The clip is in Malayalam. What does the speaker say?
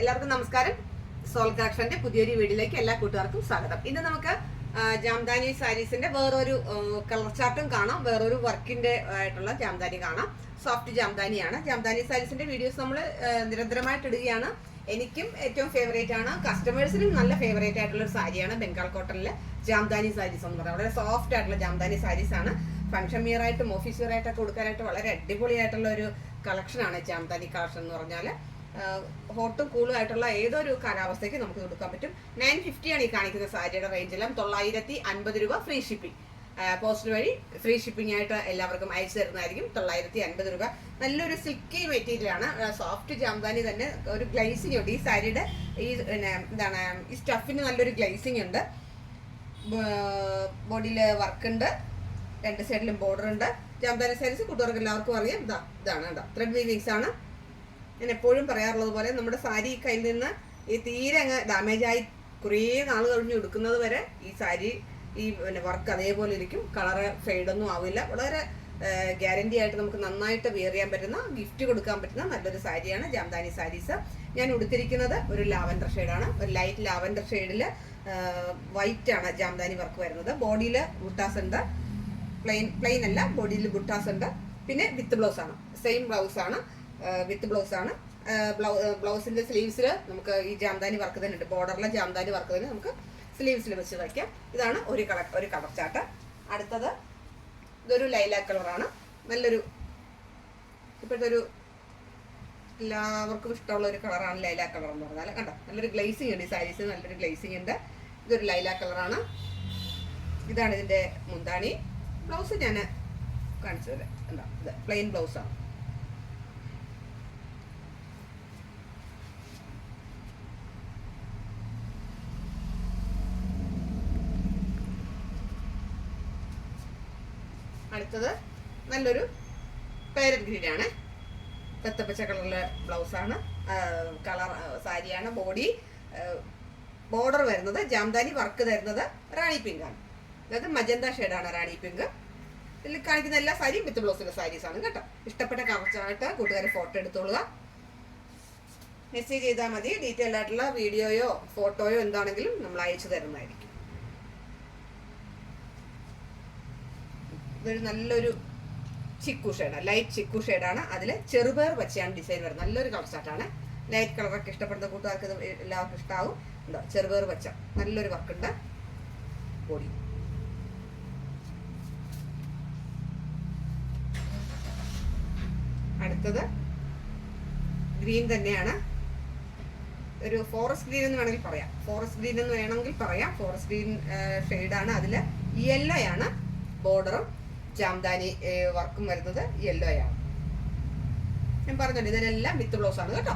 എല്ലാവർക്കും നമസ്കാരം. സോൾ കളക്ഷന്റെ പുതിയൊരു വീഡിയോയിലേക്ക് എല്ലാ കൂട്ടുകാർക്കും സ്വാഗതം. ഇന്ന് നമുക്ക് ജാംദാനി സാരീസിന്റെ വേറൊരു കളർ ചാർട്ടും കാണാം, വേറൊരു വർക്കിന്റെ ആയിട്ടുള്ള ജാംദാനി കാണാം. സോഫ്റ്റ് ജാംദാനിയാണ്. ജാംദാനി സാരീസിന്റെ വീഡിയോസ് നമ്മൾ നിരന്തരമായിട്ട് ഇടുകയാണ്. എനിക്കും ഏറ്റവും ഫേവറേറ്റ് ആണ്, കസ്റ്റമേഴ്സിനും നല്ല ഫേവറേറ്റ് ആയിട്ടുള്ള ഒരു സാരിയാണ് ബംഗാൾ കോട്ടണിലെ ജാംദാനി സാരീസ് എന്ന് പറയുന്നത്. വളരെ സോഫ്റ്റ് ആയിട്ടുള്ള ജാംദാനി സാരീസ് ആണ്. ഫംഗ്ഷൻ വിയർ ആയിട്ടും ഓഫീസ് വിയർ ആയിട്ടൊക്കെ കൊടുക്കാനായിട്ട് വളരെ അടിപൊളിയായിട്ടുള്ള ഒരു കളക്ഷനാണ് ജാംദാനി കളക്ഷൻ എന്ന് പറഞ്ഞാൽ. ഹോട്ടും കൂളും ആയിട്ടുള്ള ഏതൊരു കാലാവസ്ഥയ്ക്ക് നമുക്ക് കൊടുക്കാൻ പറ്റും. 950 ആണ് ഈ കാണിക്കുന്ന സാരിയുടെ റേഞ്ചെല്ലാം. 950 രൂപ ഫ്രീ ഷിപ്പിംഗ്. പോസ്റ്റ് വഴി ഫ്രീ ഷിപ്പിംഗ് ആയിട്ട് എല്ലാവർക്കും അയച്ചു തരുന്നതായിരിക്കും. 950 രൂപ. നല്ലൊരു സിൽക്കി മെറ്റീരിയലാണ്, സോഫ്റ്റ് ജാംദാനി തന്നെ. ഒരു ഗ്ലേസിംഗ് ഉണ്ട് ഈ സാരിയുടെ. ഈ എന്താണ് ഈ സ്റ്റഫിന് നല്ലൊരു ഗ്ലേസിംഗ് ഉണ്ട്. ബോഡിയിൽ വർക്ക് ഉണ്ട്, രണ്ട് സൈഡിലും ബോർഡർ ഉണ്ട്. ജാംദാനി സാരീസ് കൂട്ടുകാർക്ക് എല്ലാവർക്കും അറിയാം. ഇതാണ് കേട്ടോ, ത്രെഡ് വീവിങ്സ് ആണ്. ഞാൻ എപ്പോഴും പറയാറുള്ളത് പോലെ നമ്മുടെ സാരി കയ്യിൽ നിന്ന് ഈ തീരെ അങ്ങ് ഡാമേജ് ആയി കുറേ നാൾ കഴിഞ്ഞ് എടുക്കുന്നത് വരെ ഈ സാരി ഈ വർക്ക് അതേപോലെ ഇരിക്കും. കളറ് ഫെയ്ഡൊന്നും ആവില്ല. വളരെ ഗ്യാരണ്ടി ആയിട്ട് നമുക്ക് നന്നായിട്ട് വെയർ ചെയ്യാൻ പറ്റുന്ന, ഗിഫ്റ്റ് കൊടുക്കാൻ പറ്റുന്ന നല്ലൊരു സാരിയാണ് ജാംദാനി സാരീസ്. ഞാൻ ഉടുത്തിരിക്കുന്നത് ഒരു ലാവൻഡർ ഷെയ്ഡാണ്. ഒരു ലൈറ്റ് ലാവൻഡർ ഷെയ്ഡിൽ വൈറ്റ് ആണ് ജാംദാനി വർക്ക് വരുന്നത്. ബോഡിയിൽ ബുട്ടാസ് ഉണ്ട്, പ്ലെയിൻ അല്ല, ബോഡിയിൽ ബുട്ടാസ് ഉണ്ട്. പിന്നെ വിത്ത് ബ്ലൗസ് ആണ്, സെയിം ബ്ലൗസ് ആണ്, വിത്ത് ബ്ലൗസ് ആണ്. ബ്ലൗസിന്റെ സ്ലീവ്സിൽ നമുക്ക് ഈ ജാംദാനി വർക്ക് തന്നെ ഉണ്ട്. ബോർഡറിലെ ജാംദാനി വർക്ക് തന്നെ നമുക്ക് സ്ലീവ്സിൽ വെച്ച് വയ്ക്കാം. ഇതാണ് ഒരു കളർ ചാർട്ട്. അടുത്തത് ഇതൊരു ലൈലാക്ക് കളറാണ്. നല്ലൊരു ഇപ്പോഴത്തെ ഒരു എല്ലാവർക്കും ഇഷ്ടമുള്ള ഒരു കളറാണ് ലൈലാക്ക് കളർ എന്ന് പറഞ്ഞാൽ. കണ്ടോ, നല്ലൊരു ഗ്ലേസിംഗ് ഉണ്ട് ഈ സാരീസ്, നല്ലൊരു ഗ്ലേസിംഗ് ഉണ്ട്. ഇതൊരു ലൈലാക്ക് കളറാണ്. ഇതാണ് ഇതിന്റെ മുന്താണി. ബ്ലൗസ് ഞാൻ കാണിച്ചു തരാം. എന്താ ഇത് പ്ലെയിൻ ബ്ലൗസാണ്. അടുത്തത് നല്ലൊരു പാരറ്റ് ഗ്രീൻ ആണ്, തത്തപ്പച്ച കളറിലെ ബ്ലൗസാണ്, കളർ സാരിയാണ്. ബോർഡർ വരുന്നത് ജാംദാനി വർക്ക് തരുന്നത് റാണി പിങ്ക് ആണ്. അതായത് മജന്ത ഷെയ്ഡാണ് റാണി പിങ്ക്. ഇതിൽ കാണിക്കുന്ന എല്ലാ സാരിയും വിത്ത് ബ്ലൗസിന്റെ സാരീസ് ആണ് കേട്ടോ. ഇഷ്ടപ്പെട്ട കവച്ചായിട്ട് കൂട്ടുകാരെ ഫോട്ടോ എടുത്തോളുക. മെസ്സേജ് ചെയ്താൽ മതി. ഡീറ്റെയിൽ ആയിട്ടുള്ള വീഡിയോയോ ഫോട്ടോയോ എന്താണെങ്കിലും നമ്മൾ അയച്ചു തരുന്നതായിരിക്കും. ഇതൊരു നല്ലൊരു ചിക്കു ഷെയ്ഡാണ്, ലൈറ്റ് ചിക്കു ഷെയ്ഡാണ്. അതിൽ ചെറുപേർ വെച്ചാണ് ഡിസൈൻ വരുന്നത്. നല്ലൊരു കളർ ചാർട്ടാണ്. ലൈറ്റ് കളറൊക്കെ ഇഷ്ടപ്പെടുന്ന കൂട്ടുകാർക്ക് ഇത് എല്ലാവർക്കും ഇഷ്ടമാവും. എന്താ ചെറുപേർ വെച്ച നല്ലൊരു വർക്കുണ്ട്. ബോഡി അടുത്തത് ഗ്രീൻ തന്നെയാണ്. ഒരു ഫോറസ്റ്റ് ഗ്രീൻ എന്ന് വേണമെങ്കിൽ പറയാം. ഫോറസ്റ്റ് ഗ്രീൻ ഷെയ്ഡാണ്. അതിൽ യെല്ലോ ആണ് ബോർഡറും ജാംദാനി വർക്കും വരുന്നത് യെല്ലോ ആണ്. ഞാൻ പറഞ്ഞല്ലോ ഇതിനെല്ലാം വിത്ത് ബ്ലൗസ് ആണ് കേട്ടോ.